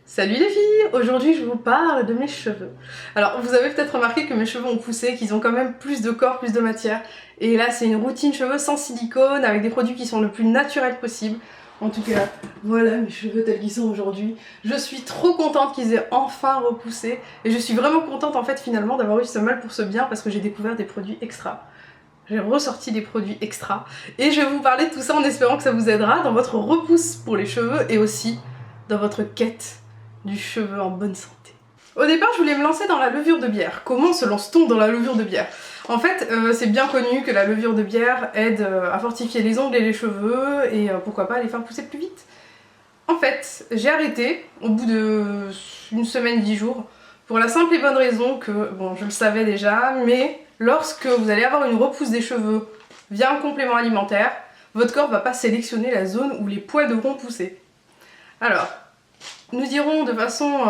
Salut les filles! Aujourd'hui je vous parle de mes cheveux. Alors vous avez peut-être remarqué que mes cheveux ont poussé, qu'ils ont quand même plus de corps, plus de matière. Et là c'est une routine cheveux sans silicone avec des produits qui sont le plus naturels possible. En tout cas, voilà mes cheveux tels qu'ils sont aujourd'hui. Je suis trop contente qu'ils aient enfin repoussé. Et je suis vraiment contente en fait finalement d'avoir eu ce mal pour ce bien parce que j'ai découvert des produits extra. J'ai ressorti des produits extra. Et je vais vous parler de tout ça en espérant que ça vous aidera dans votre repousse pour les cheveux et aussi dans votre quête du cheveu en bonne santé. Au départ, je voulais me lancer dans la levure de bière. Comment se lance-t-on dans la levure de bière? En fait, c'est bien connu que la levure de bière aide à fortifier les ongles et les cheveux et pourquoi pas les faire pousser plus vite. En fait, j'ai arrêté au bout d'une semaine, 10 jours, pour la simple et bonne raison que, bon, je le savais déjà, mais lorsque vous allez avoir une repousse des cheveux via un complément alimentaire, votre corps va pas sélectionner la zone où les poils devront pousser. Alors, nous dirons de façon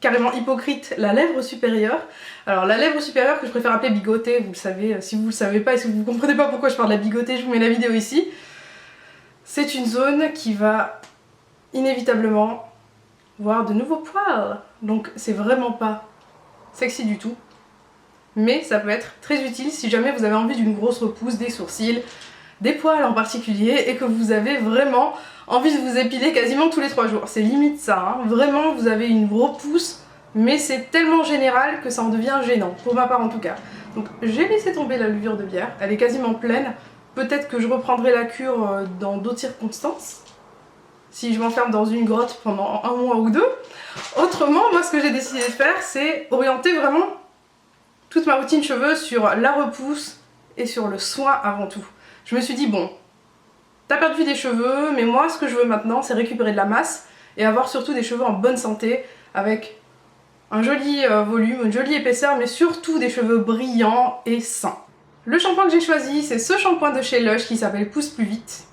carrément hypocrite la lèvre supérieure. Alors la lèvre supérieure que je préfère appeler bigotée, vous le savez, si vous le savez pas et si vous ne comprenez pas pourquoi je parle de la bigotée, je vous mets la vidéo ici. C'est une zone qui va inévitablement voir de nouveaux poils. Donc c'est vraiment pas sexy du tout. Mais ça peut être très utile si jamais vous avez envie d'une grosse repousse, des sourcils, des poils en particulier, et que vous avez vraiment envie de vous épiler quasiment tous les 3 jours. C'est limite ça, hein. Vraiment vous avez une repousse, mais c'est tellement général que ça en devient gênant, pour ma part en tout cas. Donc j'ai laissé tomber la levure de bière, elle est quasiment pleine. Peut-être que je reprendrai la cure dans d'autres circonstances, si je m'enferme dans une grotte pendant 1 mois ou 2. Autrement, moi ce que j'ai décidé de faire, c'est orienter vraiment toute ma routine cheveux sur la repousse et sur le soin avant tout. Je me suis dit bon, t'as perdu des cheveux, mais moi ce que je veux maintenant c'est récupérer de la masse et avoir surtout des cheveux en bonne santé avec un joli volume, une jolie épaisseur, mais surtout des cheveux brillants et sains. Le shampoing que j'ai choisi, c'est ce shampoing de chez Lush qui s'appelle Pousse Plus Vite.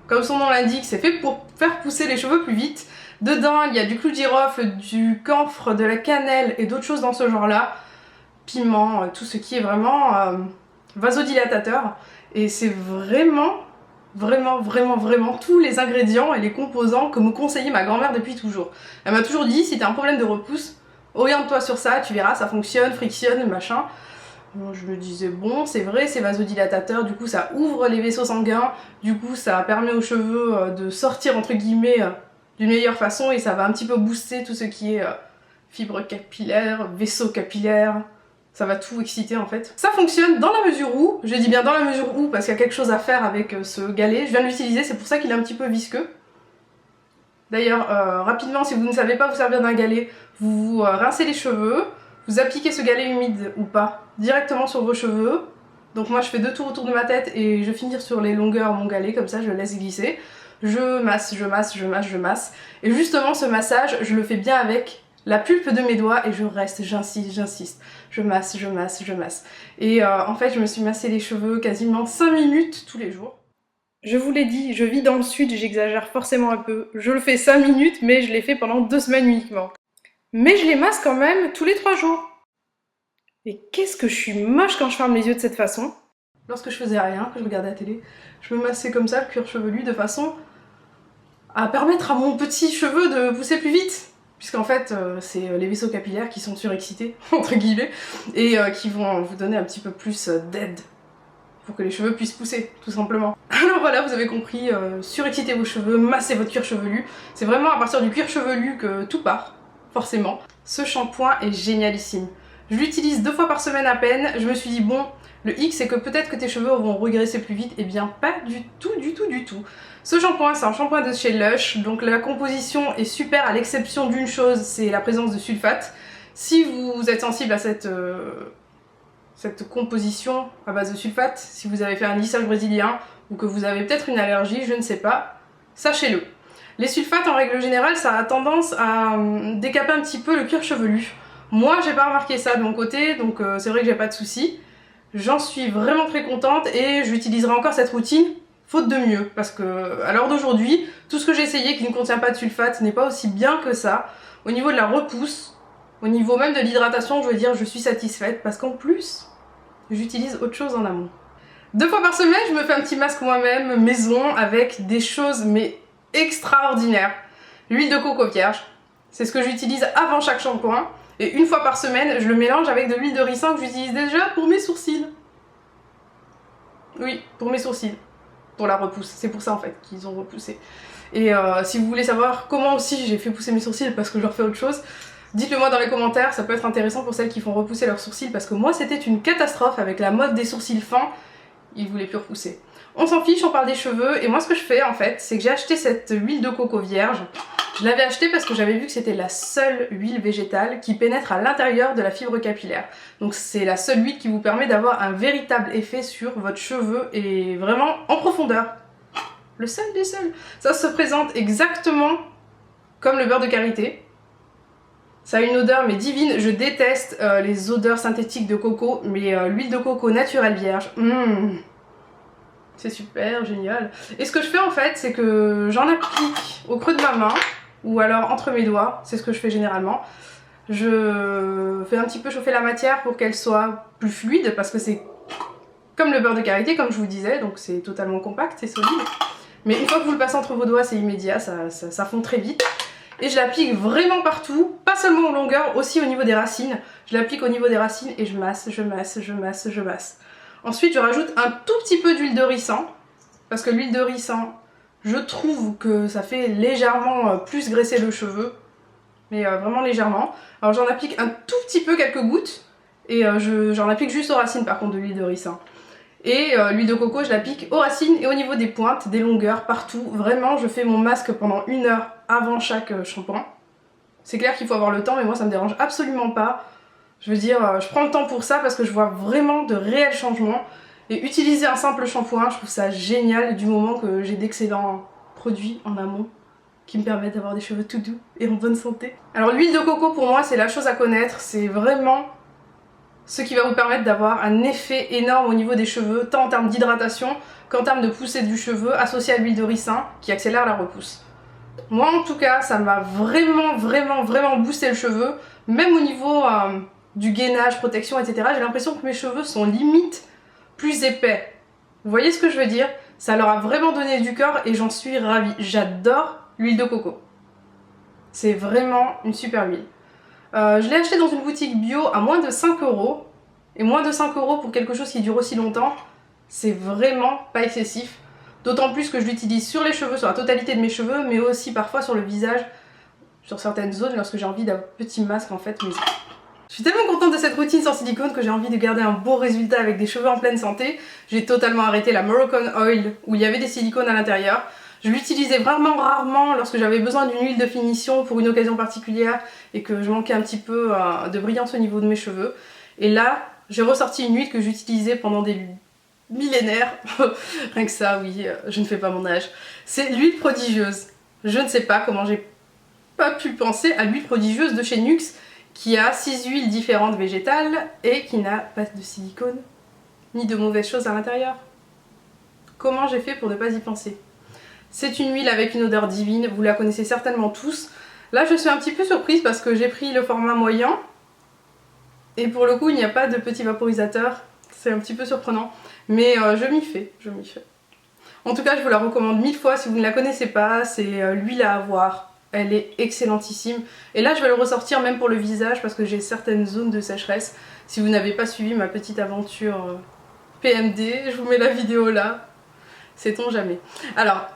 Comme son nom l'indique, c'est fait pour faire pousser les cheveux plus vite. Dedans, il y a du clou de girofle, du camphre, de la cannelle et d'autres choses dans ce genre-là. Piment, tout ce qui est vraiment vasodilatateur. Et c'est vraiment tous les ingrédients et les composants que me conseillait ma grand-mère depuis toujours. Elle m'a toujours dit, si t'as un problème de repousse, oriente-toi sur ça, tu verras, ça fonctionne, frictionne, machin. Bon, je me disais, bon, c'est vrai, c'est vasodilatateur, du coup ça ouvre les vaisseaux sanguins, du coup ça permet aux cheveux de sortir, entre guillemets, d'une meilleure façon, et ça va un petit peu booster tout ce qui est fibres capillaires, vaisseaux capillaires. Ça va tout exciter en fait. Ça fonctionne dans la mesure où, je dis bien dans la mesure où, parce qu'il y a quelque chose à faire avec ce galet. Je viens de l'utiliser, c'est pour ça qu'il est un petit peu visqueux. D'ailleurs, rapidement, si vous ne savez pas vous servir d'un galet, vous rincez les cheveux, vous appliquez ce galet humide ou pas directement sur vos cheveux. Donc moi je fais 2 tours autour de ma tête et je finis sur les longueurs mon galet, comme ça je le laisse glisser. Je masse, je masse, je masse, je masse. Et justement ce massage, je le fais bien avec la pulpe de mes doigts et je reste, j'insiste, j'insiste. Je masse, je masse, je masse. Et en fait, je me suis massé les cheveux quasiment 5 minutes tous les jours. Je vous l'ai dit, je vis dans le sud, j'exagère forcément un peu. Je le fais 5 minutes, mais je l'ai fait pendant 2 semaines uniquement. Mais je les masse quand même tous les 3 jours. Et qu'est-ce que je suis moche quand je ferme les yeux de cette façon. Lorsque je faisais rien, que je regardais la télé, je me massais comme ça, le cuir chevelu, de façon à permettre à mon petit cheveu de pousser plus vite. Puisqu'en fait, c'est les vaisseaux capillaires qui sont surexcités, entre guillemets, et qui vont vous donner un petit peu plus d'aide pour que les cheveux puissent pousser, tout simplement. Alors voilà, vous avez compris, surexciter vos cheveux, masser votre cuir chevelu. C'est vraiment à partir du cuir chevelu que tout part, forcément. Ce shampoing est génialissime. Je l'utilise 2 fois par semaine à peine. Je me suis dit, bon, le hic, c'est que peut-être que tes cheveux vont regresser plus vite. Eh bien, pas du tout, du tout, du tout. Ce shampoing, c'est un shampoing de chez Lush. Donc la composition est super, à l'exception d'une chose, c'est la présence de sulfate. Si vous êtes sensible à cette composition à base de sulfate, si vous avez fait un lissage brésilien ou que vous avez peut-être une allergie, je ne sais pas, sachez-le. Les sulfates, en règle générale, ça a tendance à décaper un petit peu le cuir chevelu. Moi, j'ai pas remarqué ça de mon côté, donc c'est vrai que j'ai pas de soucis. J'en suis vraiment très contente et j'utiliserai encore cette routine, faute de mieux. Parce que, à l'heure d'aujourd'hui, tout ce que j'ai essayé qui ne contient pas de sulfate n'est pas aussi bien que ça. Au niveau de la repousse, au niveau même de l'hydratation, je veux dire, je suis satisfaite parce qu'en plus, j'utilise autre chose en amont. 2 fois par semaine, je me fais un petit masque moi-même, maison, avec des choses mais extraordinaires. L'huile de coco vierge, C'est ce que j'utilise avant chaque shampoing. Et une fois par semaine, je le mélange avec de l'huile de ricin que j'utilise déjà pour mes sourcils. Oui, pour mes sourcils. Pour la repousse. C'est pour ça en fait qu'ils ont repoussé. Et si vous voulez savoir comment aussi j'ai fait pousser mes sourcils parce que je leur fais autre chose, dites-le moi dans les commentaires, ça peut être intéressant pour celles qui font repousser leurs sourcils parce que moi c'était une catastrophe avec la mode des sourcils fins, ils voulaient plus repousser. On s'en fiche, on parle des cheveux et moi ce que je fais en fait, c'est que j'ai acheté cette huile de coco vierge. Je l'avais achetée parce que j'avais vu que c'était la seule huile végétale qui pénètre à l'intérieur de la fibre capillaire. Donc c'est la seule huile qui vous permet d'avoir un véritable effet sur votre cheveu et vraiment en profondeur. Le seul des seuls. Ça se présente exactement comme le beurre de karité. Ça a une odeur mais divine. Je déteste les odeurs synthétiques de coco, mais l'huile de coco naturelle vierge, c'est super, génial. Et ce que je fais en fait, c'est que j'en applique au creux de ma main, ou alors entre mes doigts, c'est ce que je fais généralement. Je fais un petit peu chauffer la matière pour qu'elle soit plus fluide, parce que c'est comme le beurre de karité, comme je vous disais, donc c'est totalement compact, c'est solide. Mais une fois que vous le passez entre vos doigts, c'est immédiat, ça fond très vite. Et je l'applique vraiment partout, pas seulement en longueur, aussi au niveau des racines. Je l'applique au niveau des racines et je masse, je masse, je masse, je masse. Ensuite, je rajoute un tout petit peu d'huile de ricin, parce que l'huile de ricin, je trouve que ça fait légèrement plus graisser le cheveu, mais vraiment légèrement. Alors j'en applique un tout petit peu, quelques gouttes, et j'en applique juste aux racines par contre de l'huile de ricin. Et l'huile de coco, je l'applique aux racines et au niveau des pointes, des longueurs, partout. Vraiment, je fais mon masque pendant 1 heure avant chaque shampoing. C'est clair qu'il faut avoir le temps, mais moi ça me dérange absolument pas. Je veux dire, je prends le temps pour ça parce que je vois vraiment de réels changements. Et utiliser un simple shampoing, je trouve ça génial du moment que j'ai d'excellents produits en amont qui me permettent d'avoir des cheveux tout doux et en bonne santé. Alors l'huile de coco pour moi c'est la chose à connaître, c'est vraiment ce qui va vous permettre d'avoir un effet énorme au niveau des cheveux, tant en termes d'hydratation qu'en termes de poussée du cheveu associé à l'huile de ricin qui accélère la repousse. Moi en tout cas ça m'a vraiment boosté le cheveu, même au niveau du gainage, protection, etc. J'ai l'impression que mes cheveux sont limite plus épais. Vous voyez ce que je veux dire? Ça leur a vraiment donné du corps et j'en suis ravie. J'adore l'huile de coco. C'est vraiment une super huile. Je l'ai acheté dans une boutique bio à moins de 5 €. Et moins de 5 € pour quelque chose qui dure aussi longtemps, c'est vraiment pas excessif. D'autant plus que je l'utilise sur les cheveux, sur la totalité de mes cheveux, mais aussi parfois sur le visage, sur certaines zones lorsque j'ai envie d'un petit masque en fait. Je suis tellement contente de cette routine sans silicone que j'ai envie de garder un beau résultat avec des cheveux en pleine santé. J'ai totalement arrêté la Moroccan Oil où il y avait des silicones à l'intérieur. Je l'utilisais vraiment rarement lorsque j'avais besoin d'une huile de finition pour une occasion particulière et que je manquais un petit peu de brillance au niveau de mes cheveux. Et là, j'ai ressorti une huile que j'utilisais pendant des millénaires. Rien que ça, oui, je ne fais pas mon âge. C'est l'huile prodigieuse. Je ne sais pas comment j'ai pas pu penser à l'huile prodigieuse de chez Nuxe qui a 6 huiles différentes végétales et qui n'a pas de silicone ni de mauvaises choses à l'intérieur. Comment j'ai fait pour ne pas y penser? C'est une huile avec une odeur divine, vous la connaissez certainement tous. Là je suis un petit peu surprise parce que j'ai pris le format moyen et pour le coup il n'y a pas de petit vaporisateur, c'est un petit peu surprenant, mais je m'y fais. En tout cas je vous la recommande 1000 fois si vous ne la connaissez pas, c'est l'huile à avoir. Elle est excellentissime. Et là, je vais le ressortir même pour le visage parce que j'ai certaines zones de sécheresse. Si vous n'avez pas suivi ma petite aventure PMD, je vous mets la vidéo là. Sait-on jamais. Alors,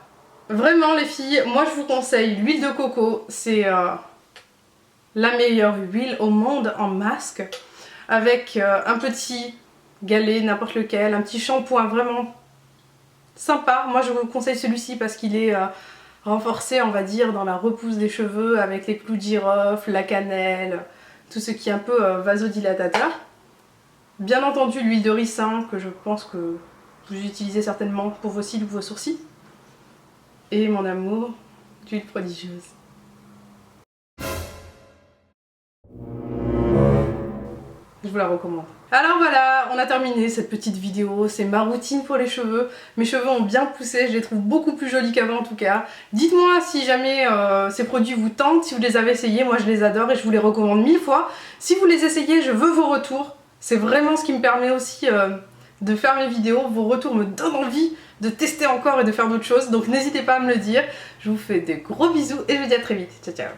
vraiment les filles, moi je vous conseille l'huile de coco. C'est la meilleure huile au monde en masque. Avec un petit galet, n'importe lequel, un petit shampoing vraiment sympa. Moi je vous conseille celui-ci parce qu'il est... renforcé on va dire dans la repousse des cheveux avec les clous de girofle, la cannelle, tout ce qui est un peu vasodilatateur. Bien entendu l'huile de ricin que je pense que vous utilisez certainement pour vos cils ou vos sourcils. Et mon amour d'huile prodigieuse. Je vous la recommande. Alors voilà, on a terminé cette petite vidéo, c'est ma routine pour les cheveux. Mes cheveux ont bien poussé, je les trouve beaucoup plus jolis qu'avant en tout cas. Dites-moi si jamais ces produits vous tentent, si vous les avez essayés, moi je les adore et je vous les recommande 1000 fois. Si vous les essayez, je veux vos retours, c'est vraiment ce qui me permet aussi de faire mes vidéos. Vos retours me donnent envie de tester encore et de faire d'autres choses, donc n'hésitez pas à me le dire. Je vous fais des gros bisous et je vous dis à très vite, ciao ciao.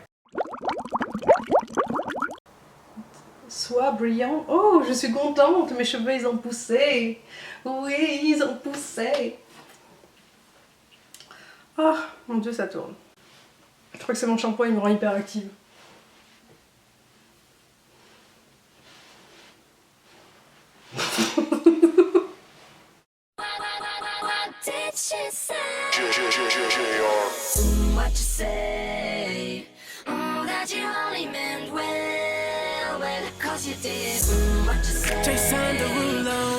soient brillants. Oh, je suis contente, mes cheveux ils ont poussé. Oui, ils ont poussé. Ah, mon dieu, ça tourne. Je crois que c'est mon shampoing, il me rend hyper active. Jason Derulo.